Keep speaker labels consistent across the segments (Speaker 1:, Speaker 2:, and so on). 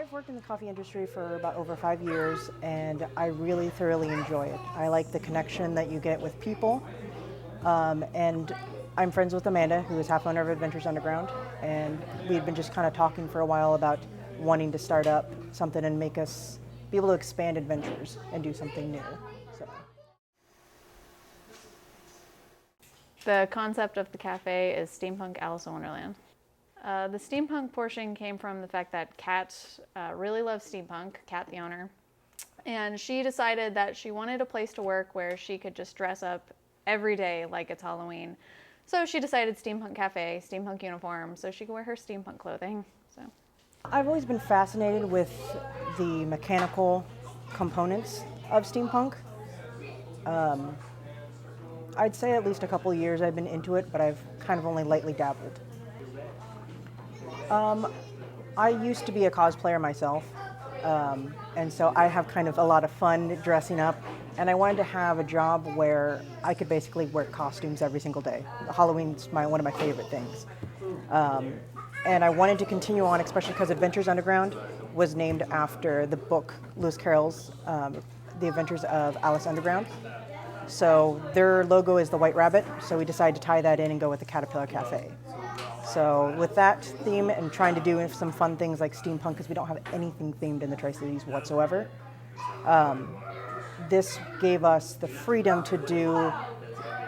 Speaker 1: I've worked in the coffee industry for about over 5 years, and I really thoroughly enjoy it. I like the connection that you get with people, and I'm friends with Amanda, who is half owner of Adventures Underground, and we've been just kind of talking for a while about wanting to start up something and make us be able to expand Adventures and do something new. So.
Speaker 2: The concept of the cafe is Steampunk Alice in Wonderland. The steampunk portion came from the fact that Kat really loves steampunk, Kat the owner, and she decided that she wanted a place to work where she could just dress up every day like it's Halloween. So she decided steampunk cafe, steampunk uniform, so she could wear her steampunk clothing. So
Speaker 1: I've always been fascinated with the mechanical components of steampunk. I'd say at least a couple of years I've been into it, but I've kind of only lightly dabbled. I used to be a cosplayer myself, and so I have kind of a lot of fun dressing up, and I wanted to have a job where I could basically wear costumes every single day. Halloween's one of my favorite things. And I wanted to continue on, especially because Adventures Underground was named after the book Lewis Carroll's The Adventures of Alice Underground. So their logo is the White Rabbit, so we decided to tie that in and go with the Caterpillar Cafe. So with that theme and trying to do some fun things like steampunk, because we don't have anything themed in the Tri-Cities whatsoever, this gave us the freedom to do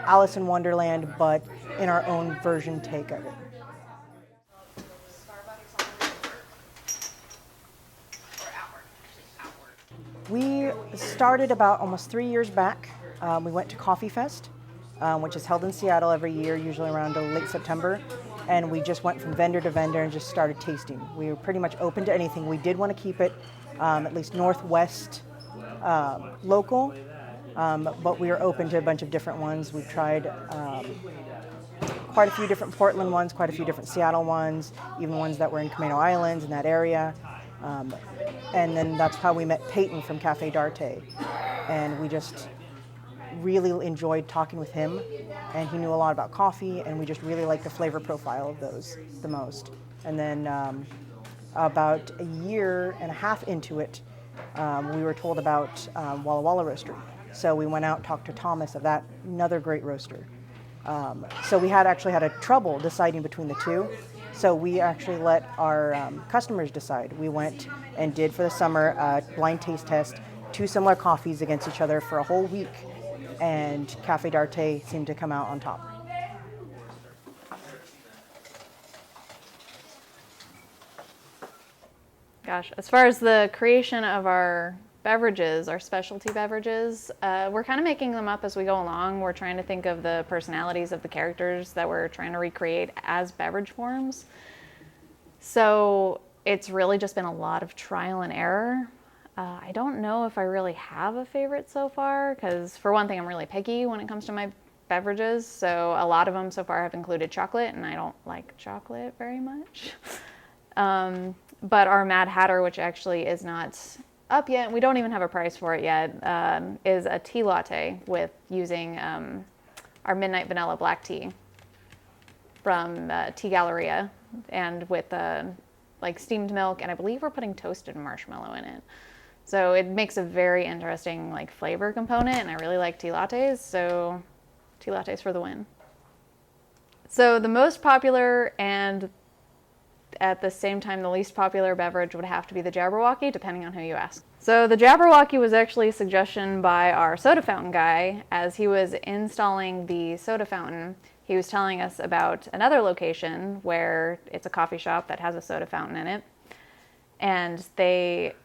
Speaker 1: Alice in Wonderland, but in our own version take of it. We started about almost 3 years back. We went to Coffee Fest, which is held in Seattle every year, usually around late September. And we just went from vendor to vendor and just started tasting. We were pretty much open to anything. We did want to keep it at least Northwest local, but we were open to a bunch of different ones. We've tried quite a few different Portland ones, quite a few different Seattle ones, even ones that were in Camano Islands in that area. And then that's how we met Peyton from Cafe d'Arte. And we just really enjoyed talking with him, and he knew a lot about coffee, and we just really liked the flavor profile of those the most. And then about a year and a half into it, we were told about Walla Walla Roastery. So we went out, talked to Thomas of that, another great roaster. So we had actually had a trouble deciding between the two. So we actually let our customers decide. We went and did for the summer a blind taste test, 2 similar coffees against each other for a whole week, and Cafe d'Arte seemed to come out on top.
Speaker 2: gosh, as far as the creation of our beverages, our specialty beverages, we're kind of making them up as we go along. We're trying to think of the personalities of the characters that we're trying to recreate as beverage forms. So it's really just been a lot of trial and error. I don't know if I really have a favorite so far, because for one thing, I'm really picky when it comes to my beverages. So a lot of them so far have included chocolate, and I don't like chocolate very much. But our Mad Hatter, which actually is not up yet, we don't even have a price for it yet, is a tea latte with using our Midnight Vanilla black tea from Tea Galleria, and with like steamed milk, and I believe we're putting toasted marshmallow in it. So it makes a very interesting like flavor component, and I really like tea lattes, so tea lattes for the win. So the most popular and at the same time the least popular beverage would have to be the Jabberwocky, depending on who you ask. So the Jabberwocky was actually a suggestion by our soda fountain guy. As he was installing the soda fountain, he was telling us about another location where it's a coffee shop that has a soda fountain in it, and they,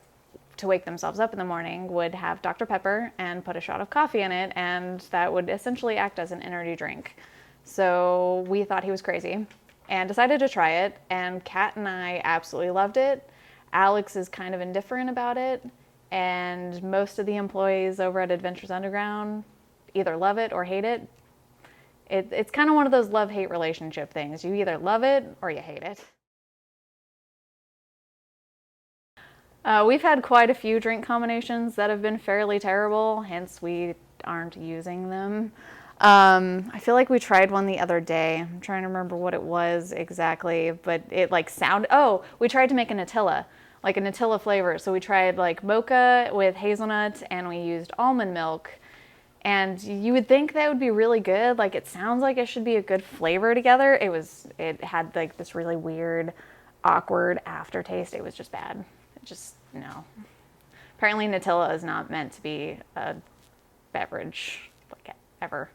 Speaker 2: to wake themselves up in the morning, would have Dr. Pepper and put a shot of coffee in it, and that would essentially act as an energy drink. So we thought he was crazy and decided to try it, and Kat and I absolutely loved it. Alex is kind of indifferent about it, and most of the employees over at Adventures Underground either love it or hate it. It's kind of one of those love-hate relationship things. You either love it or you hate it. We've had quite a few drink combinations that have been fairly terrible, hence we aren't using them. I feel like we tried one the other day. I'm trying to remember what it was exactly, but it like we tried to make a Nutella like a Nutella flavor. So we tried like mocha with hazelnut, and we used almond milk. And you would think that would be really good. Like, it sounds like it should be a good flavor together. It had like this really weird, awkward aftertaste. It was just bad. No. Apparently Nutella is not meant to be a beverage, like, ever.